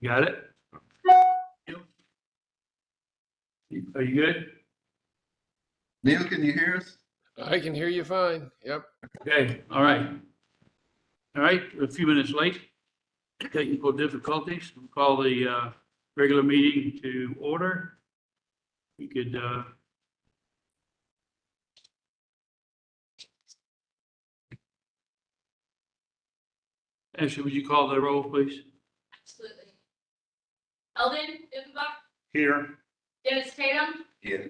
Got it? Are you good? Neil, can you hear us? I can hear you fine. Yep. Okay, all right. All right, we're a few minutes late. Technical difficulties. We'll call the regular meeting to order. We could Ashley, would you call the roll, please? Absolutely. Eldon, Diffenbach, Here. Dennis Tatum, Yeah.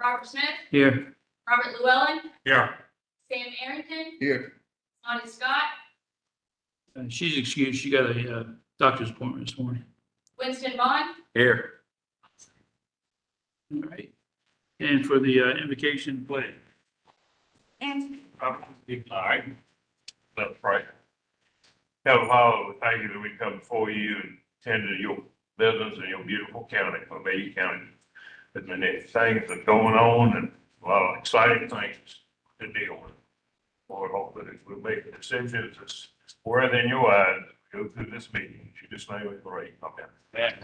Robert Smith, Here. Robert Llewellyn, Here. Sam Arrington, Here. Lonnie Scott, She's excused. She got a doctor's appointment this morning. Winston Vaughn, Here. All right. And for the invocation pledge. and All right. Let's pray. Heavenly Father, we thank you that we come before you and tend to your business and your beautiful county, Amelia County. There's many things that are going on and a lot of exciting things to deal with. Lord, hope that if we make decisions that's worthy in your eyes, go through this meeting. In Jesus' name we pray. Amen.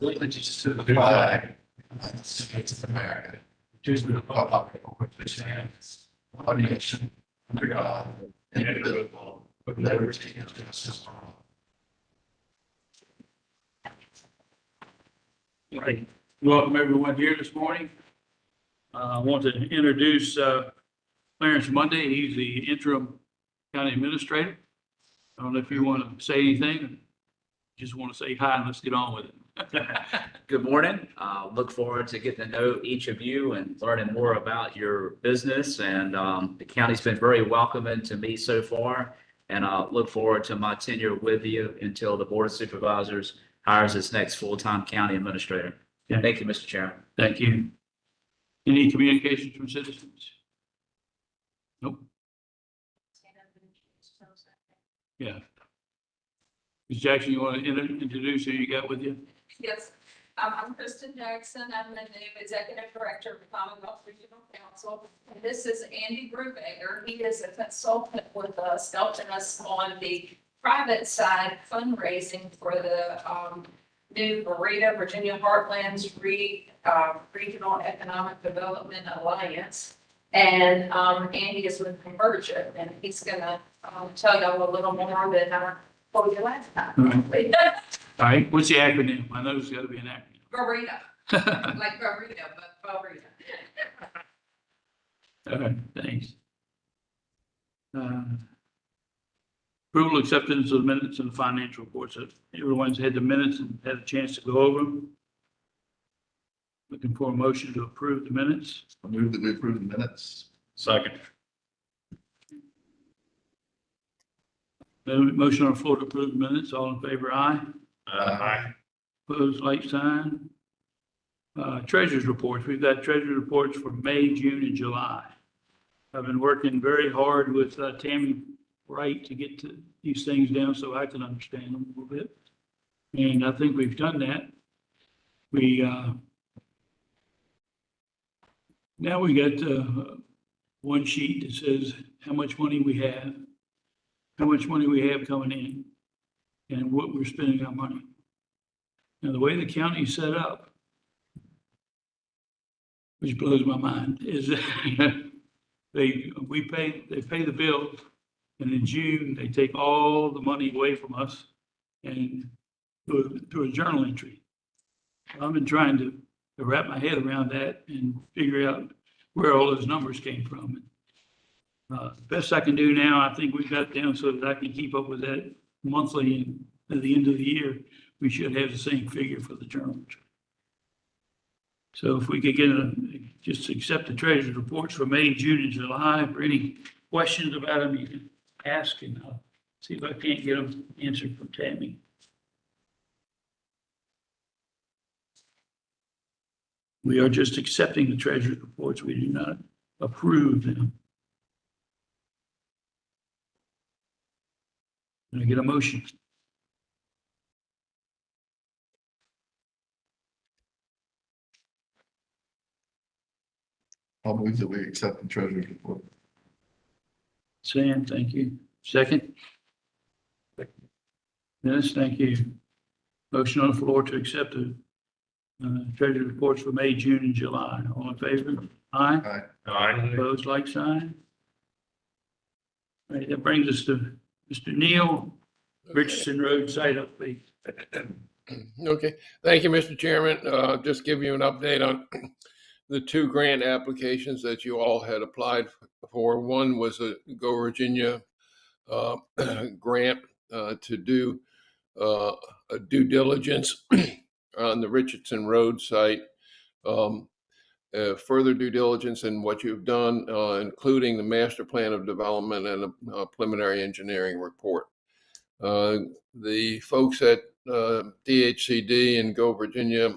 Allegiance to the flag of the States of America, to the republic for which it stands, one nation, under God, indivisible, with liberty and justice for all. Right. Welcome everyone here this morning. I want to introduce Clarence Monday. He's the interim county administrator. I don't know if you want to say anything, or just want to say hi and let's get on with it. Good morning. Look forward to getting to know each of you and learning more about your business. And the county's been very welcoming to me so far. And I look forward to my tenure with you until the Board of Supervisors hires its next full-time county administrator. Yeah. Thank you, Mr. Chairman. Thank you. Any communications from citizens? Nope. Yeah. Ms. Jackson, you want to introduce who you got with you? Yes, I'm Kristen Jackson. I'm the new executive director of the Commonwealth Regional Council. And this is Andy Brubaker. He is a consultant with us, helping us on the private side fundraising for the new Virginia Heartlands Regional Economic Development Alliance. And Andy is with Convergent, and he's gonna tell y'all a little more than I told you last time. All right, what's the acronym? I know there's got to be an acronym. Burrito, like burrito, but burrito. All right, thanks. Approval, acceptance of the minutes and the financial reports. Everyone's had the minutes and had a chance to go over them. Looking for a motion to approve the minutes. I move that we approve the minutes. Second. Motion on the floor to approve the minutes. All in favor, aye. Aye. Opposed, like sign. Treasurer's reports. We've got treasurer's reports for May, June, and July. I've been working very hard with Tammy Wright to get to these things down so I can understand them a little bit. And I think we've done that. Now we got one sheet that says how much money we have, coming in, and what we're spending our money. Now, the way the county's set up, which blows my mind, is that they pay the bill, and in June, they take all the money away from us and do a journal entry. I've been trying to wrap my head around that and figure out where all those numbers came from. Best I can do now, I think we've got it down so that I can keep up with that monthly, and at the end of the year, we should have the same figure for the journal entry. So if we could just accept the treasurer's reports for May, June, and July. For any questions about them, you can ask, and I'll see if I can't get them answered from Tammy. We are just accepting the treasurer's reports. We do not approve them. Can I get a motion? I'll move that we accept the treasurer's report. Sam, thank you. Second? Dennis, thank you. Motion on the floor to accept the treasury reports for May, June, and July. All in favor? Aye. Aye. Opposed, like sign. All right, that brings us to Mr. Neal, Richardson Road site update. Okay, thank you, Mr. Chairman. Just give you an update on the two grant applications that you all had applied for. One was a Go Virginia grant to do a due diligence on the Richardson Road site. Further due diligence in what you've done, including the master plan of development and a preliminary engineering report. The folks at DHCD and Go Virginia,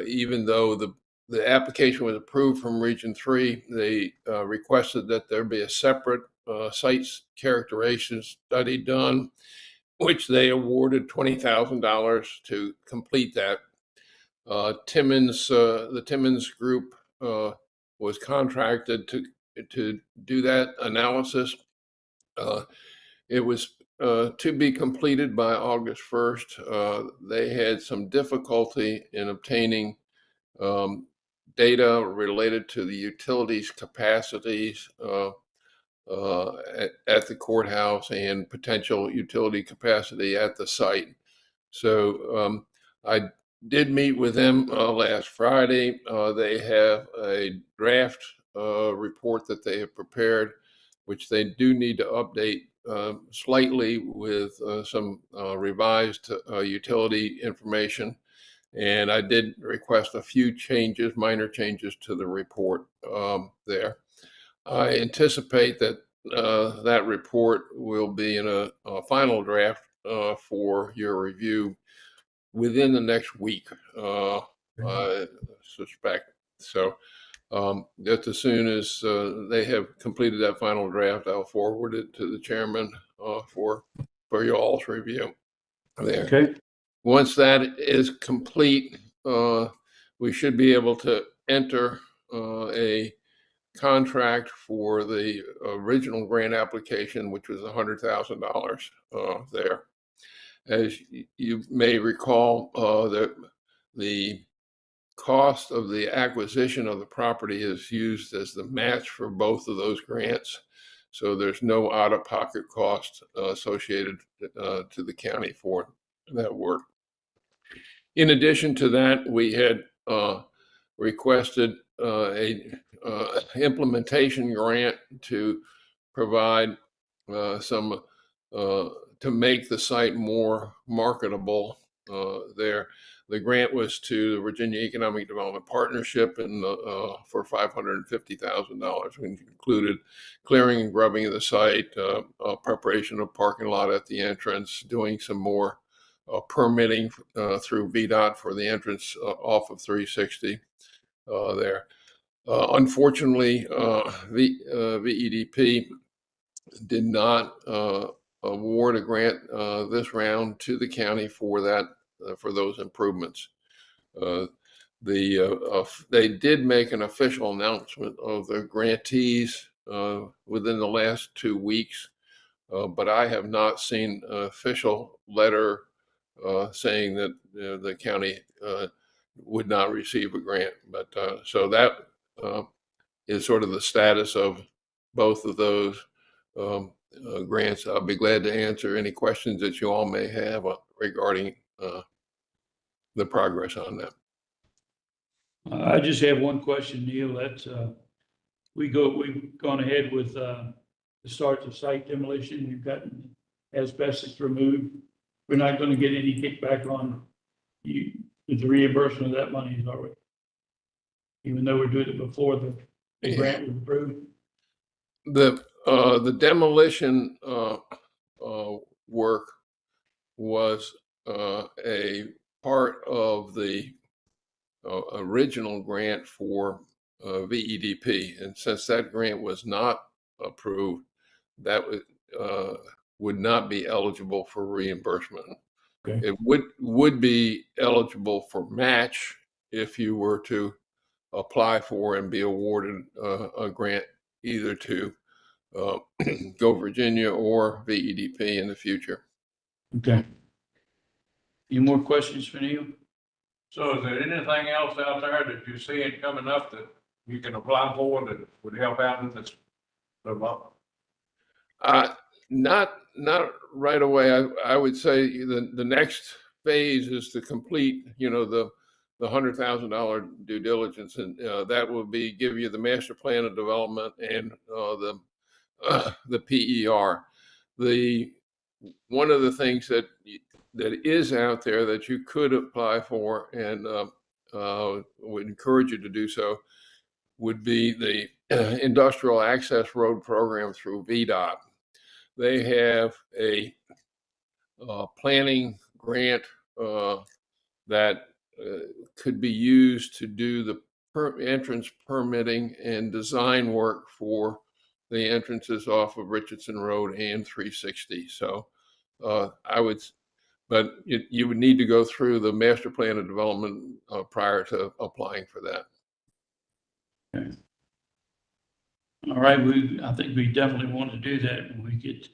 even though the application was approved from Region 3, they requested that there be a separate site characterization study done, which they awarded $20,000 to complete that. The Timmons group was contracted to do that analysis. It was to be completed by August 1st. They had some difficulty in obtaining data related to the utilities capacities at the courthouse and potential utility capacity at the site. So I did meet with them last Friday. They have a draft report that they have prepared, which they do need to update slightly with some revised utility information. And I did request a few changes, minor changes to the report there. I anticipate that that report will be in a final draft for your review within the next week, I suspect. So just as soon as they have completed that final draft, I'll forward it to the chairman for you all's review there. Okay. Once that is complete, we should be able to enter a contract for the original grant application, which was $100,000 there. As you may recall, the cost of the acquisition of the property is used as the match for both of those grants. So there's no out-of-pocket cost associated to the county for that work. In addition to that, we had requested a implementation grant to provide some to make the site more marketable there. The grant was to the Virginia Economic Development Partnership and for $550,000, which included clearing and grubbing of the site, preparation of parking lot at the entrance, doing some more permitting through VDOT for the entrance off of 360 there. Unfortunately, VEDP did not award a grant this round to the county for that for those improvements. They did make an official announcement of the grantees within the last 2 weeks, but I have not seen an official letter saying that the county would not receive a grant. But so that is sort of the status of both of those grants. I'll be glad to answer any questions that you all may have regarding the progress on that. I just have one question, Neil. That's we've gone ahead with the start of site demolition. We've gotten asbestos removed. We're not going to get any kickback on you with the reimbursement of that money, are we? Even though we're doing it before the grant was approved. The demolition work was a part of the original grant for VEDP, and since that grant was not approved, that would not be eligible for reimbursement. Okay. It would be eligible for match if you were to apply for and be awarded a grant either to Go Virginia or VEDP in the future. Okay. Any more questions for Neil? So is there anything else out there that you're seeing coming up that you can apply for that would help out in this? Not right away. I would say the next phase is to complete, the $100,000 due diligence, and that will give you the master plan of development and the PER. One of the things that is out there that you could apply for, and would encourage you to do so, would be the Industrial Access Road Program through VDOT. They have a planning grant that could be used to do the entrance permitting and design work for the entrances off of Richardson Road and 360. So but you would need to go through the master plan of development prior to applying for that. Okay. All right, I think we definitely want to do that when we get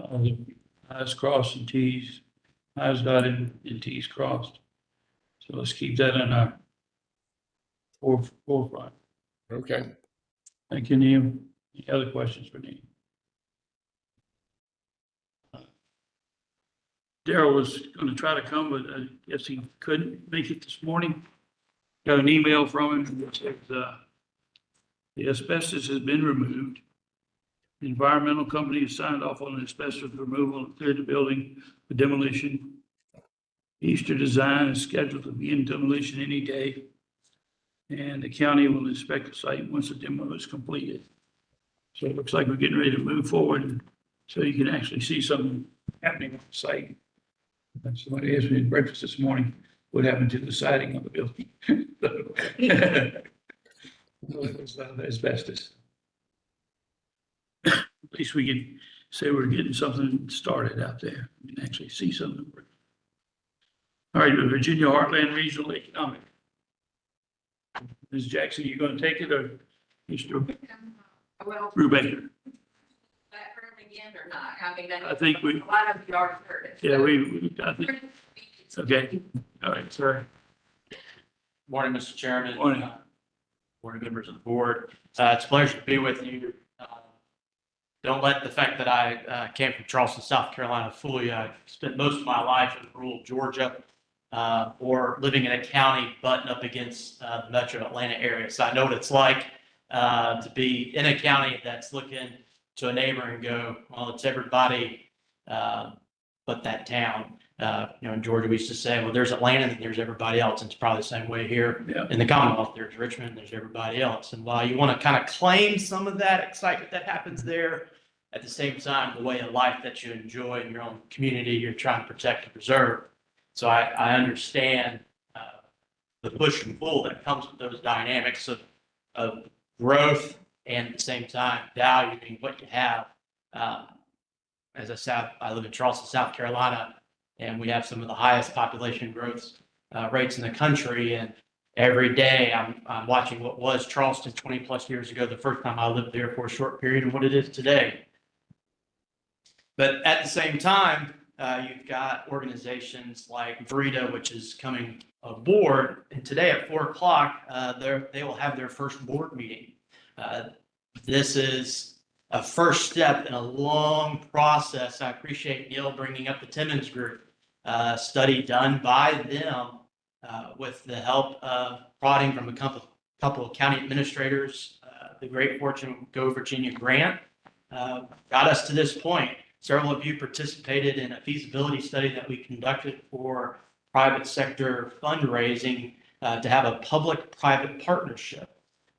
all the I's crossed and T's, I's dotted and T's crossed. So let's keep that in our forefront. Okay. Thank you, Neil. Any other questions for Neil? Daryl was going to try to come, but I guess he couldn't make it this morning. Got an email from him that says the asbestos has been removed. The environmental company has signed off on the asbestos removal and cleared the building for demolition. Easter Design is scheduled to begin demolition any day. And the county will inspect the site once the demo is completed. So it looks like we're getting ready to move forward so you can actually see something happening on the site. Somebody asked me at breakfast this morning, what happened to the siding on the building? It's asbestos. At least we can say we're getting something started out there. We can actually see something. All right, Virginia Heartland Regional Economic. Ms. Jackson, you going to take it or Mr. Well, Brubaker? back from again or not? I mean, I think we, a lot of you already heard it. yeah, I think, okay. All right, sorry. Morning, Mr. Chairman. Morning. Morning, members of the board. It's a pleasure to be with you. Don't let the fact that I came from Charleston, South Carolina fool you. I spent most of my life in rural Georgia or living in a county buttoned up against the metro Atlanta area. So I know what it's like to be in a county that's looking to a neighbor and go, well, it's everybody but that town. In Georgia, we used to say, well, there's Atlanta and there's everybody else. And it's probably the same way here in the Commonwealth. There's Richmond, there's everybody else. And while you want to kind of claim some of that excitement that happens there, at the same time, the way of life that you enjoy in your own community, you're trying to protect and preserve. So I understand the push and pull that comes with those dynamics of growth and at the same time valuing what you have. As I said, I live in Charleston, South Carolina, and we have some of the highest population growth rates in the country. And every day I'm watching what was Charleston 20 plus years ago, the first time I lived there for a short period, and what it is today. But at the same time, you've got organizations like Verita, which is coming aboard. And today at 4 o'clock, they will have their first board meeting. This is a first step in a long process. I appreciate Neil bringing up the Timmons Group study done by them with the help of prodding from a couple of county administrators. The Great Fortune Go Virginia grant got us to this point. Several of you participated in a feasibility study that we conducted for private sector fundraising to have a public-private partnership.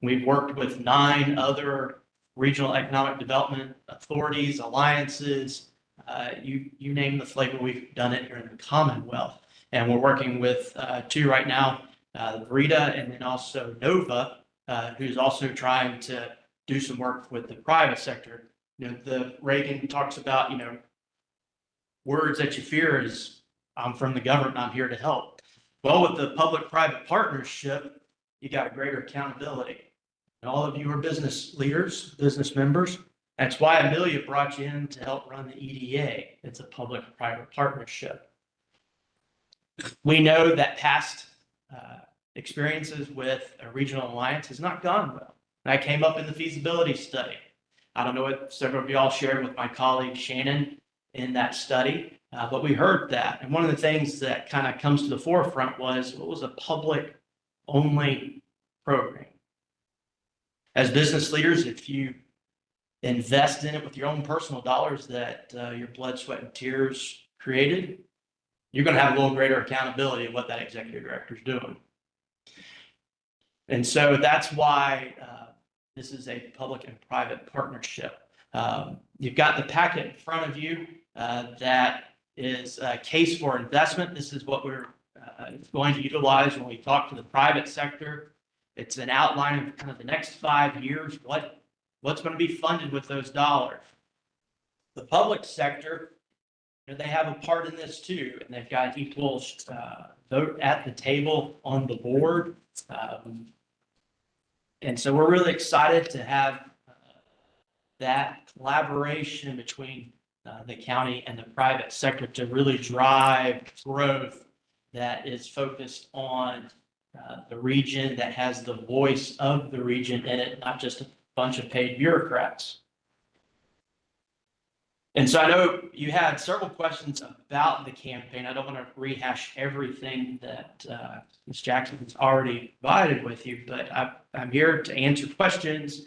We've worked with 9 other regional economic development authorities, alliances, you name the flavor, we've done it here in the Commonwealth. And we're working with 2 right now, Verita and then also Nova, who's also trying to do some work with the private sector. The Reagan talks about, words that you fear is, I'm from the government, I'm here to help. Well, with the public-private partnership, you got greater accountability. And all of you are business leaders, business members. That's why Amelia brought you in to help run the EDA. It's a public-private partnership. We know that past experiences with a regional alliance has not gone well. That came up in the feasibility study. I don't know what several of y'all shared with my colleague Shannon in that study, but we heard that. And one of the things that kind of comes to the forefront was what was a public-only program. As business leaders, if you invest in it with your own personal dollars that your blood, sweat, and tears created, you're going to have a little greater accountability of what that executive director is doing. And so that's why this is a public and private partnership. You've got the packet in front of you that is a case for investment. This is what we're going to utilize when we talk to the private sector. It's an outline of kind of the next 5 years, what's going to be funded with those dollars. The public sector, they have a part in this too, and they've got equal vote at the table on the board. And so we're really excited to have that collaboration between the county and the private sector to really drive growth that is focused on the region, that has the voice of the region in it, not just a bunch of paid bureaucrats. And so I know you had several questions about the campaign. I don't want to rehash everything that Ms. Jackson has already provided with you, but I'm here to answer questions,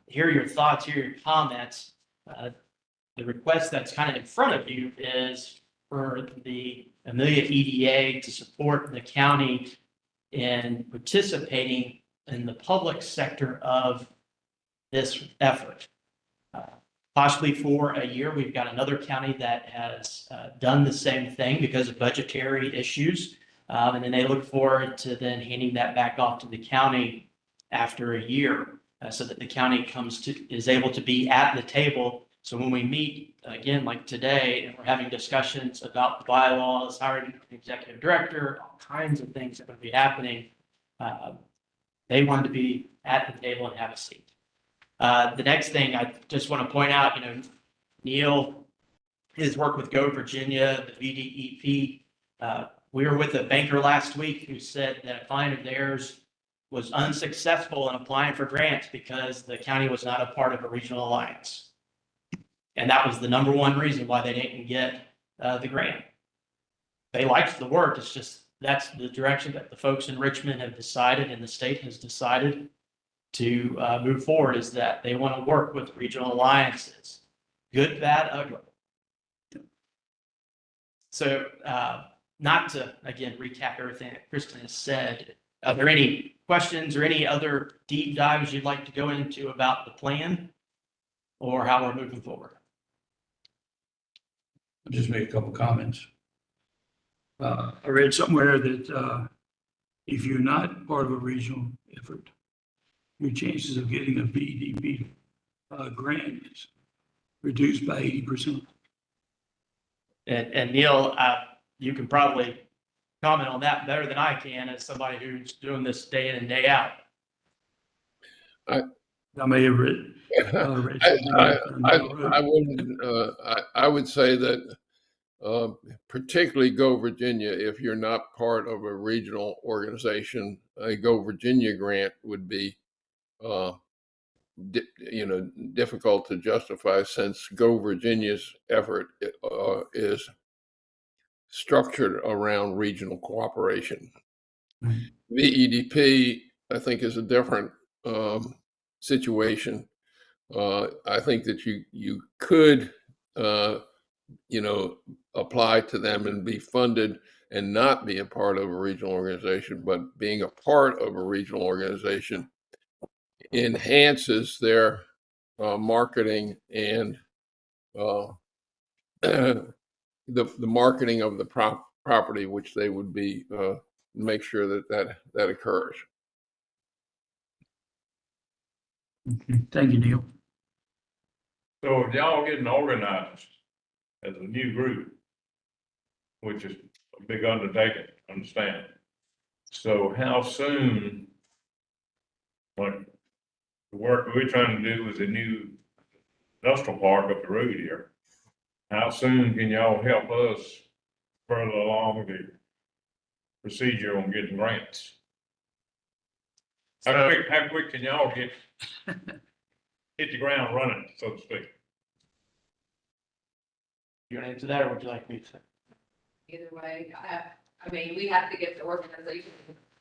hear your thoughts, hear your comments. The request that's kind of in front of you is for the Amelia EDA to support the county in participating in the public sector of this effort. Possibly for a year. We've got another county that has done the same thing because of budgetary issues. And then they look forward to then handing that back off to the county after a year so that the county is able to be at the table. So when we meet again, like today, and we're having discussions about the bylaws, hiring an executive director, all kinds of things that are going to be happening, they want to be at the table and have a seat. The next thing I just want to point out, Neil, his work with Go Virginia, the VDEP. We were with a banker last week who said that a client of theirs was unsuccessful in applying for grants because the county was not a part of a regional alliance. And that was the number one reason why they didn't get the grant. They liked the work. It's just that's the direction that the folks in Richmond have decided and the state has decided to move forward, is that they want to work with regional alliances, good, bad, ugly. So not to, again, recap everything that Kristen has said, are there any questions or any other deep dives you'd like to go into about the plan or how we're moving forward? I'll just make a couple comments. I read somewhere that if you're not part of a regional effort, your chances of getting a VDP grant is reduced by 80%. And Neil, you can probably comment on that better than I can as somebody who's doing this day in and day out. I may have read something I wouldn't. I would say that particularly Go Virginia, if you're not part of a regional organization, a Go Virginia grant would be, difficult to justify, since Go Virginia's effort is structured around regional cooperation. VEDP, I think, is a different situation. I think that you could, apply to them and be funded and not be a part of a regional organization, but being a part of a regional organization enhances their marketing and the marketing of the property, which they would be make sure that occurs. Thank you, Neil. So if y'all getting organized as a new group, which is a big undertaking, understand. So how soon, like the work we're trying to do is a new industrial park up the road here. How soon can y'all help us further along the procedure on getting grants? How quick can y'all hit the ground running, so to speak? You want to answer that, or would you like me to? Either way, I mean, we have to get the organization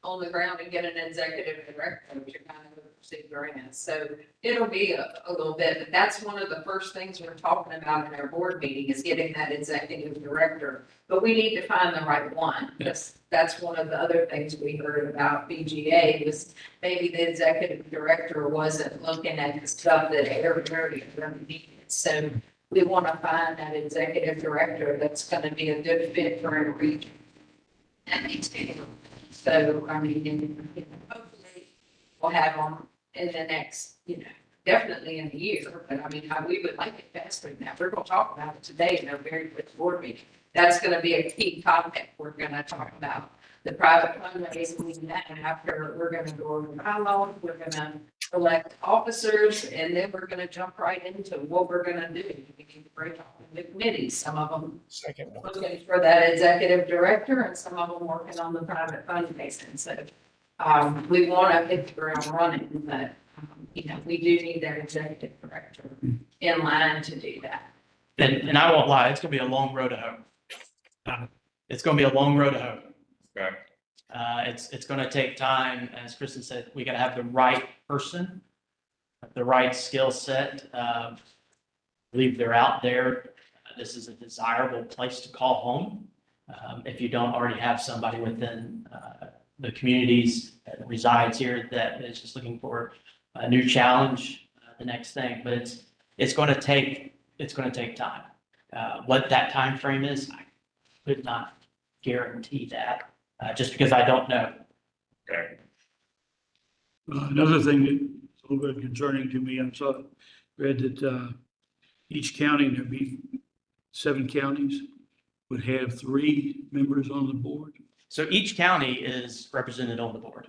on the ground and get an executive director, which are kind of the procedure in. So it'll be a little bit, but that's one of the first things we're talking about in our board meeting is getting that executive director. But we need to find the right one. That's one of the other things we heard about BGA was maybe the executive director wasn't looking at the stuff that everybody really needed. So we want to find that executive director that's going to be a good fit for our region. So, I mean, and hopefully we'll have them in the next, definitely in a year. But I mean, we would like it faster than that. We're going to talk about it today in our very first board meeting. That's going to be a key topic. We're going to talk about the private fundraising, and after we're going to go over bylaws, we're going to elect officers, and then we're going to jump right into what we're going to do. We need to break off the committees. Some of them looking for that executive director, and some of them working on the private fundraising. So we want to hit the ground running, but we do need that executive director in line to do that. And I won't lie, it's going to be a long road to home. It's going to be a long road to home. Okay. It's going to take time. As Kristen said, we got to have the right person, the right skill set. I believe they're out there. This is a desirable place to call home. If you don't already have somebody within the communities that resides here that is just looking for a new challenge, the next thing. But it's going to take time. What that time frame is, I could not guarantee that. Just because I don't know. Okay. Another thing that's a little bit concerning to me, read that each county, there'd be 7 counties, would have 3 members on the board. So each county is represented on the board.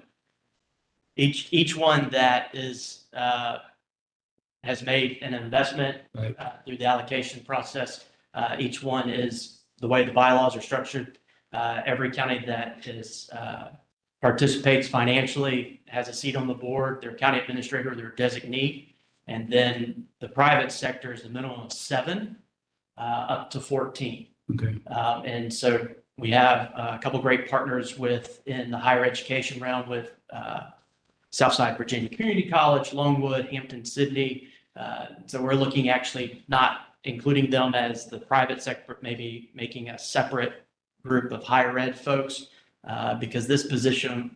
Each one that is has made an investment Right. Through the allocation process. Each one is the way the bylaws are structured. Every county that is participates financially has a seat on the board, their county administrator, their designee. And then the private sector is the minimum of 7 up to 14. Okay. And so we have a couple of great partners in the higher education realm with Southside Virginia Community College, Longwood, Hampton, Sydney. So we're looking actually not including them as the private sector, maybe making a separate group of higher ed folks, because this position,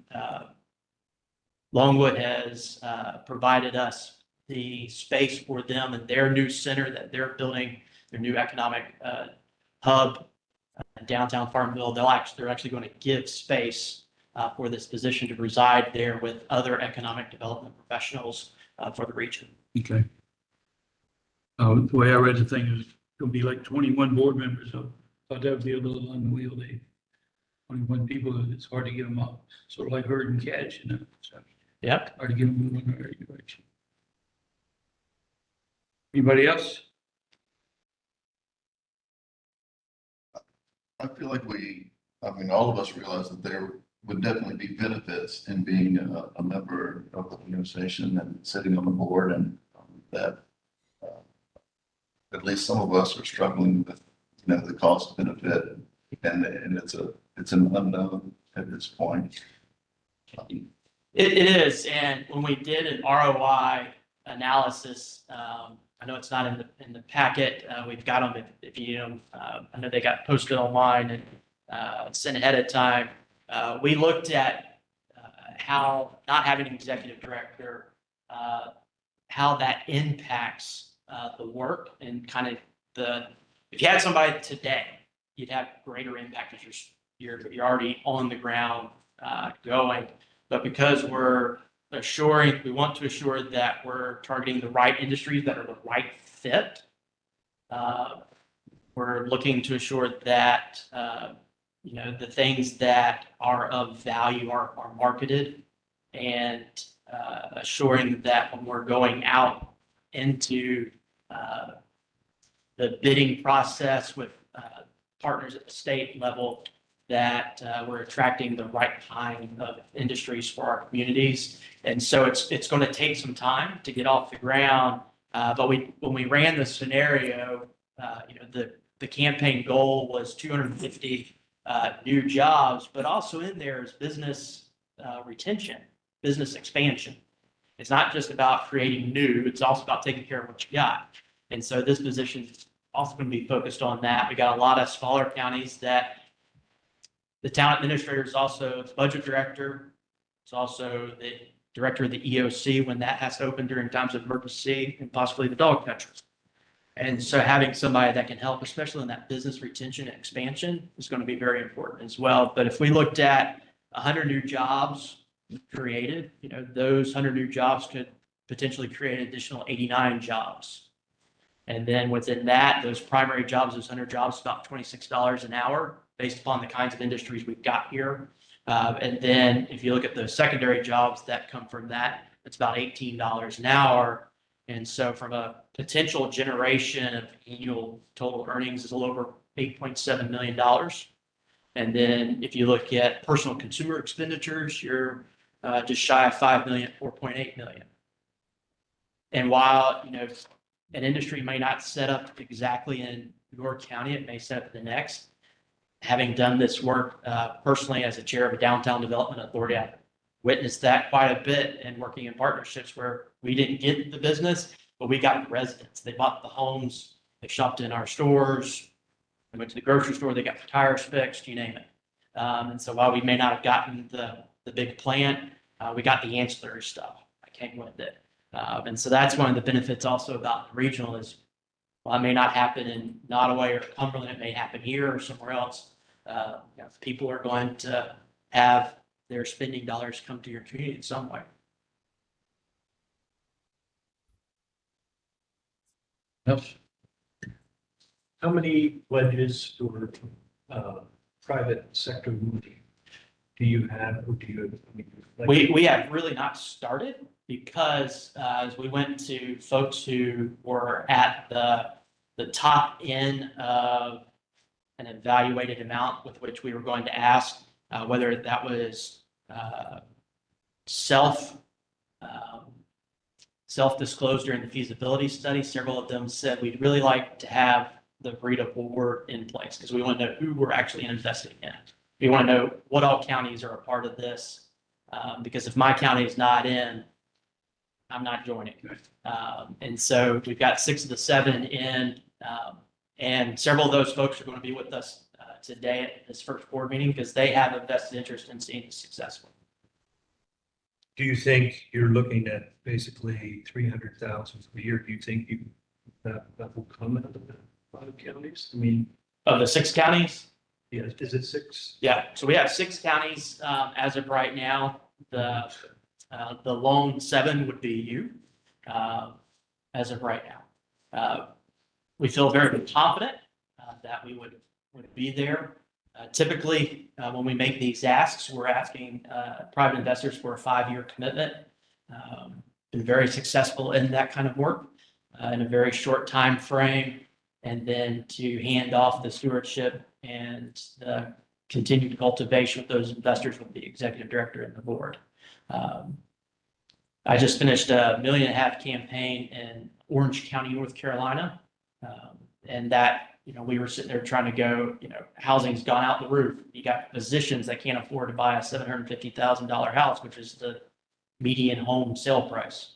Longwood has provided us the space for them and their new center that they're building, their new economic hub downtown Farmville. They're actually going to give space for this position to reside there with other economic development professionals for the region. Okay. The way I read the thing is it'll be like 21 board members. So I thought that would be a little unwieldy. 21 people, it's hard to get them up. Sort of like herding cats, So Yep. hard to get them moving in the right direction. Anybody else? I feel like all of us realize that there would definitely be benefits in being a member of the organization and sitting on the board, and that at least some of us are struggling with, the cost benefit, and it's an unknown at this point. It is, and when we did an ROI analysis, I know it's not in the packet. We've got them if you need them. I know they got posted online and sent ahead of time. We looked at how not having an executive director, how that impacts the work and kind of if you had somebody today, you'd have greater impact because you're already on the ground going. But because we want to assure that we're targeting the right industries that are the right fit. We're looking to assure that, the things that are of value are marketed. And assuring that when we're going out into the bidding process with partners at the state level, that we're attracting the right kind of industries for our communities. And so it's going to take some time to get off the ground. But when we ran the scenario, the campaign goal was 250 new jobs, but also in there is business retention, business expansion. It's not just about creating new, it's also about taking care of what you got. And so this position is also going to be focused on that. We got a lot of smaller counties that the town administrator is also the budget director. It's also the director of the EOC when that has to open during times of emergency, and possibly the dog catcher. And so having somebody that can help, especially in that business retention and expansion, is going to be very important as well. But if we looked at 100 new jobs created, those 100 new jobs could potentially create an additional 89 jobs. And then within that, those primary jobs, those 100 jobs, about $26 an hour based upon the kinds of industries we've got here. And then if you look at the secondary jobs that come from that, it's about $18 an hour. And so from a potential generation of annual total earnings is a little over $8.7 million. And then if you look at personal consumer expenditures, you're just shy of 5 million, 4.8 million. And while, an industry may not set up exactly in your county, it may set up the next. Having done this work personally as a chair of a downtown development authority, I witnessed that quite a bit, and working in partnerships where we didn't get the business, but we got the residents. They bought the homes, they shopped in our stores, they went to the grocery store, they got the tires fixed, you name it. And so while we may not have gotten the big plant, we got the ancillary stuff. I came with it. And so that's one of the benefits also about the regional is, while it may not happen in Nottaway or Cumberland, it may happen here or somewhere else. People are going to have their spending dollars come to your community in some way. Yes. How many pledges or private sector money do you have, or do you? We have really not started because as we went to folks who were at the top end of an evaluated amount with which we were going to ask, whether that was self-disclosed during the feasibility study. Several of them said we'd really like to have the BRITA board in place because we want to know who we're actually investing in. We want to know what all counties are a part of this, because if my county is not in, I'm not joining. And so we've got 6 of the 7 in, and several of those folks are going to be with us today at this first board meeting because they have a vested interest in seeing it successful. Do you think you're looking at basically 300,000 a year? Do you think that will come out of the 5 counties? I mean, Of the 6 counties? yeah, is it 6? Yeah, so we have 6 counties as of right now. The lone 7 would be you as of right now. We feel very confident that we would be there. Typically, when we make these asks, we're asking private investors for a 5-year commitment. Been very successful in that kind of work in a very short time frame, and then to hand off the stewardship and the continued cultivation with those investors with the executive director and the board. I just finished a $1.5 million campaign in Orange County, North Carolina. And that, we were sitting there trying to go, housing's gone out the roof. You got physicians that can't afford to buy a $750,000 house, which is the median home sale price.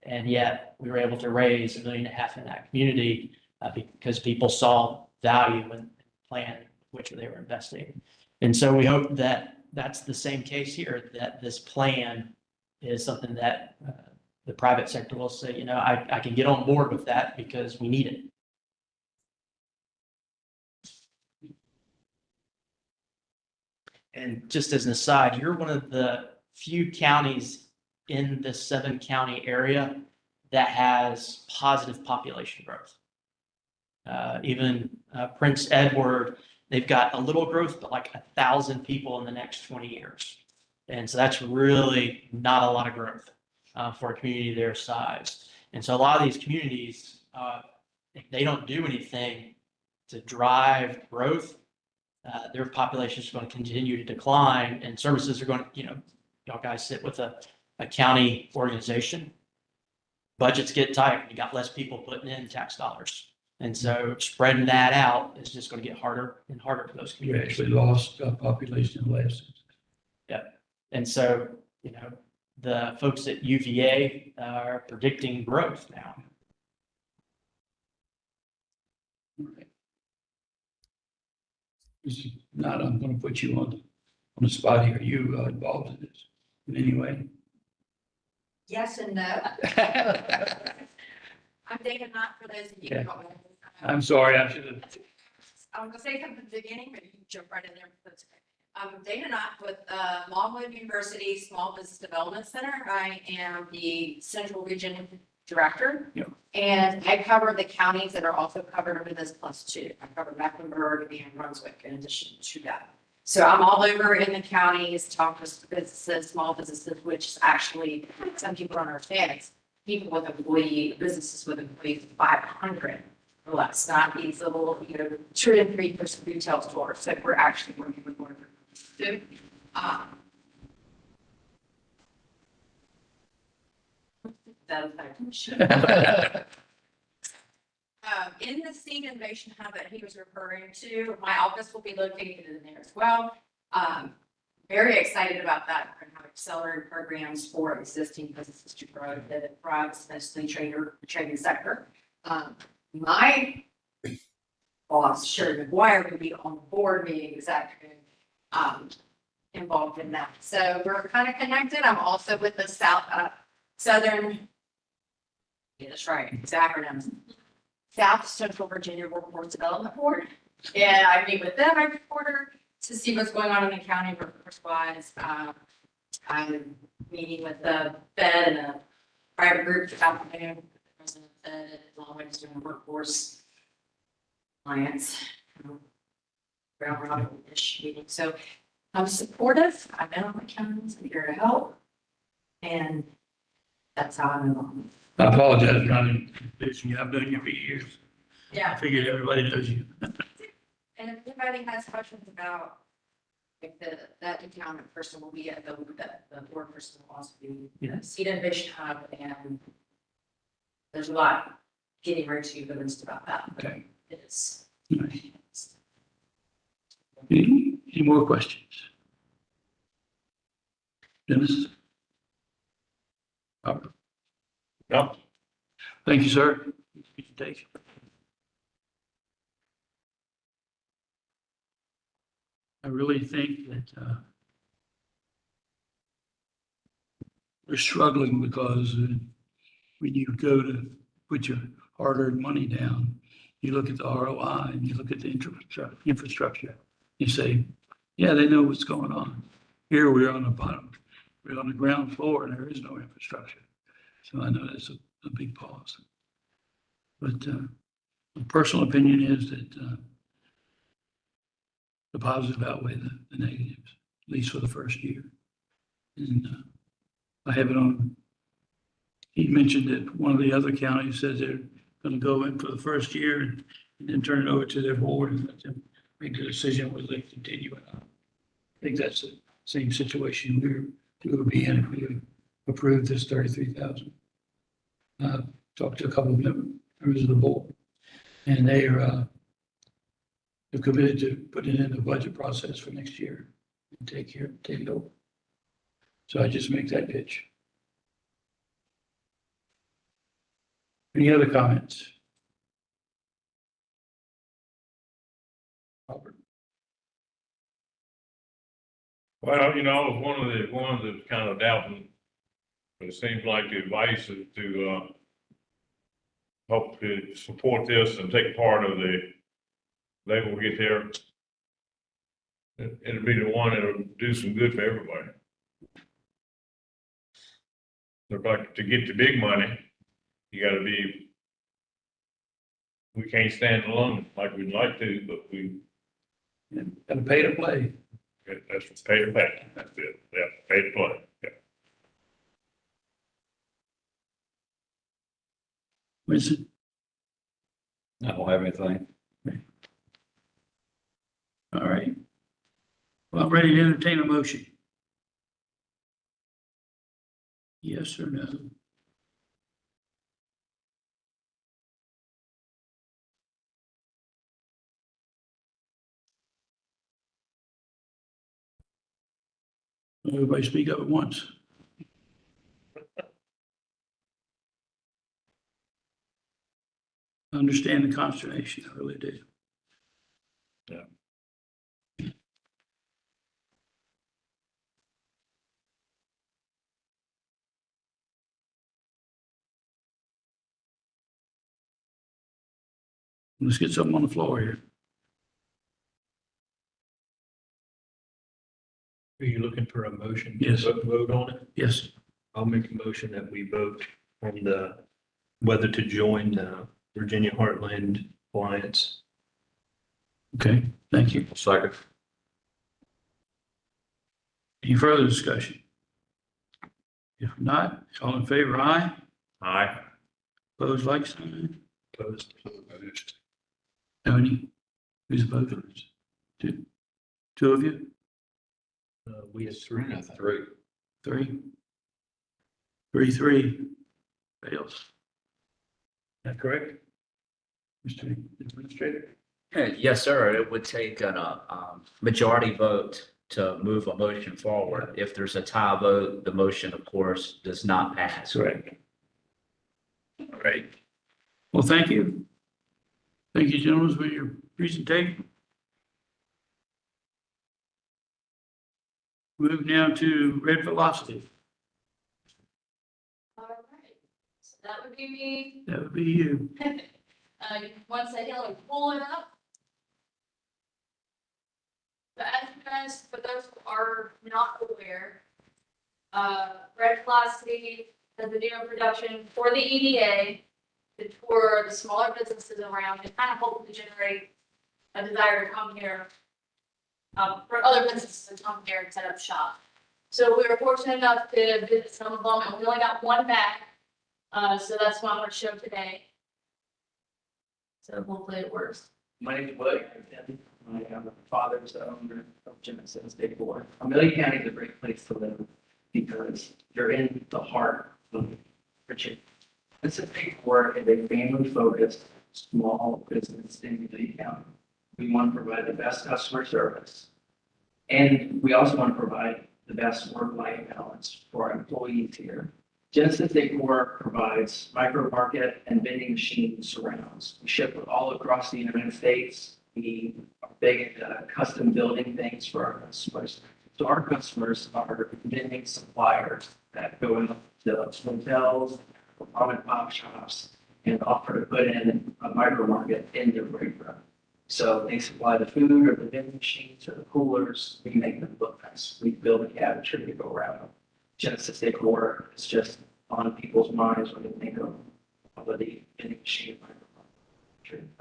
And yet we were able to raise $1.5 million in that community because people saw value in the plan which they were investing. And so we hope that that's the same case here, that this plan is something that the private sector will say, I can get on board with that because we need it. And just as an aside, you're one of the few counties in this 7-county area that has positive population growth. Even Prince Edward, they've got a little growth, but like 1,000 people in the next 20 years. And so that's really not a lot of growth. for a community their size. And so a lot of these communities, if they don't do anything to drive growth, their population is going to continue to decline, and services are going to, y'all guys sit with a county organization. Budgets get tight. You got less people putting in tax dollars. And so spreading that out is just going to get harder and harder for those We communities. actually lost population in the last. And so, the folks at UVA are predicting growth now. This is not, I'm gonna put you on the spot here. Are you involved in this in any way? Yes and no. I'm Dana Knott, for those of you who Okay. don't know. I'm sorry, I should have. I'm gonna say something at the beginning, but you can jump right in there. That's okay. I'm Dana Knott with Longwood University Small Business Development Center. I am the Central Region Director. Yep. And I cover the counties that are also covered under this +2. I cover Mecklenburg and Brunswick in addition to that. So I'm all over in the counties, talking to businesses, small businesses, which is actually, some people don't understand, it's people with businesses with employees of 500 or less, not these little, 2 and 3 person retail stores. So we're actually working with more. In the Seed Innovation Hub that he was referring to, my office will be located in there as well. Very excited about that. We're going to have accelerated programs for existing businesses to grow that thrive, especially the trading sector. My boss, Sherry McGuire, will be on the board meeting this afternoon, involved in that. So we're kind of connected. I'm also with the Southern, get this right, it's acronyms. South Central Virginia Workforce Development Board. And I meet with them every quarter to see what's going on in the county workforce wise. I'm meeting with the Fed and a private group this afternoon. The president of the Fed, along with doing a workforce alliance, round robin-ish meeting. So I'm supportive. I've been on the counties. I'm here to help. And that's how I move on. I apologize for having this. I've known you for years. I Yeah. figured everybody knows you. And if anybody has questions about if that accountant person will be at the board person will also be, Seed Innovation Hub, and there's a lot getting ready to be released about that. Okay. It's. All right. Any more questions? Dennis? Robert? No. Thank you, sir. Presentation. I really think that we're struggling because when you go to put your hard-earned money down, you look at the ROI and you look at the infrastructure. You say, yeah, they know what's going on. Here we're on the bottom, we're on the ground floor and there is no infrastructure. So I know that's a big pause. But my personal opinion is that the positive outweigh the negatives, at least for the first year. And I have it on, he mentioned that one of the other counties says they're going to go in for the first year and then turn it over to their board and let them make the decision whether they continue or not. I think that's the same situation we would be in if we approved this 33,000. Talked to a couple of members of the board, and they're committed to putting in the budget process for next year and take it over. So I just make that pitch. Any other comments? Robert? Well, one of the kind of doubting, but it seems like the advice is to help to support this and take part of the labor we get there. It'll be the one that'll do some good for everybody. Look like to get the big money, you gotta be, we can't stand alone like we'd like to, but we, Got to pay to play. that's pay to pay. That's it. Yeah, pay to play. Yeah. Winston? I don't have anything. All right. Well, I'm ready to entertain a motion. Yes or no? Everybody speak up at once. I understand the consternation, I really do. Let's get something on the floor here. Are you looking for a motion? to Yes. Vote on it? Yes, I'll make a motion that we vote on whether to join the Virginia Heartland Alliance. okay, thank you. Second. Any further discussion? If not, all in favor, aye. Aye. Opposed, like sign. Opposed? Tony, who's opposed? Two of you? We have three. Three. Three. Fails. Is that correct? Mr. Administrator? Yes, sir. It would take a majority vote to move a motion forward. If there's a tie vote, the motion, of course, does not pass. Correct. All right. Well, thank you. Thank you, gentlemen, for your presentation. Move now to red velocity. All right, so that would be me. That would be you. Once I he'll pull it up. But as you guys, for those who are not aware, Red Velocity has been doing production for the EDA, to tour the smaller businesses around and kind of hope to generate a desire to come here, for other businesses to come here and set up shop. So we were fortunate enough to visit some of them, and we only got one back. So that's what I'm gonna show today. So hopefully it works. My name is William. I am the father's owner of Genesis Decor. Amelia County is a great place to live because you're in the heart of Virginia. Genesis Decor is a family-focused small business in Amelia County. We want to provide the best customer service. And we also want to provide the best work-life balance for our employees here. Genesis Decor provides micro market and vending machine surrounds. We ship all across the United States. We are big into custom building things for our customers. So our customers are vending suppliers that go into hotels, mom and pop shops, and offer to put in a micro market in their break room. So they supply the food or the vending machines or the coolers. We make them look nice. We build a cabinetry to go around them. Genesis Decor is just on people's minds when they think of the vending machine.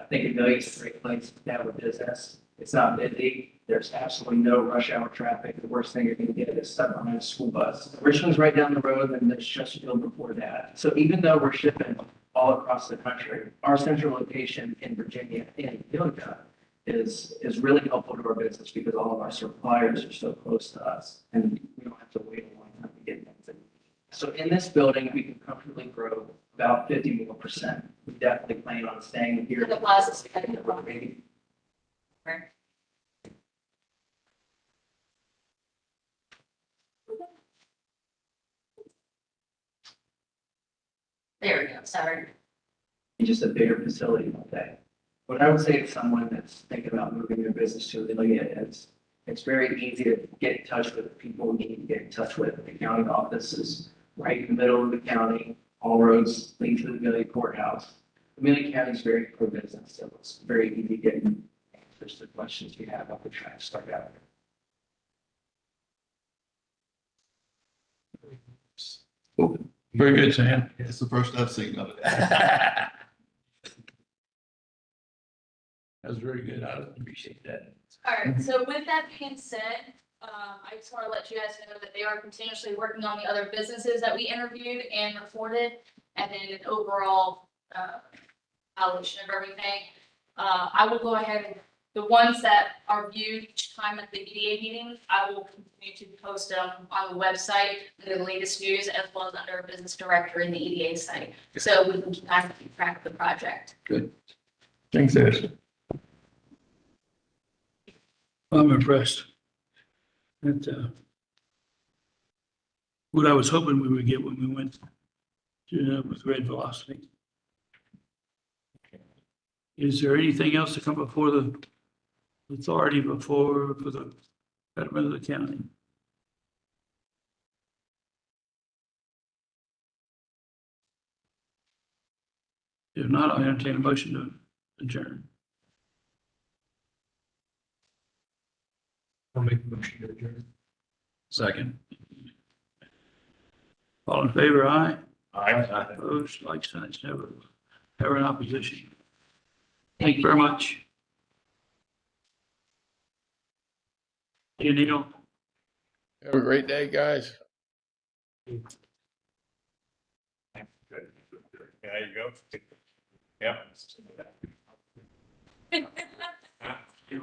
I think Amelia is a great place to have a business. It's not busy. There's absolutely no rush hour traffic. The worst thing you're going to get is stuck on a school bus. Richmond's right down the road, and there's Chesterfield before that. So even though we're shipping all across the country, our central location in Virginia, in Amelia, is really helpful to our business because all of our suppliers are so close to us, and we don't have to wait a long time to get things in. So in this building, we can comfortably grow about 50% more. We definitely plan on staying here. The plaza's kind of There we go, sorry. Just a bigger facility like that. What I would say to someone that's thinking about moving their business to Amelia is it's very easy to get in touch with the people we need to get in touch with. The county office is right in the middle of the county. All roads lead to the Amelia courthouse. Amelia County is very pro-business, so it's very easy getting answers to questions you have about the trying to start out. Very good, Sam. It's the first I've seen of it. That was very good. I appreciate that. All right, so with that being said, I just want to let you guys know that they are continuously working on the other businesses that we interviewed and reported. And then an overall allocation of everything. I will go ahead and, the ones that are viewed each time at the EDA meeting, I will continue to post them on the website, under the latest news, as well as under a business director in the EDA site. So we can kind of keep track of the project. Thanks, Ed. I'm impressed. That, what I was hoping we would get when we went to, with red velocity. Is there anything else to come before the authority for the betterment of the county? If not, I'll entertain a motion to adjourn. I'll make a motion to adjourn. Second. All in favor, aye? Aye. Opposed, like signs, never in opposition. Thank you very much. You, Neil. Have a great day, guys. Good. There you go. Yep.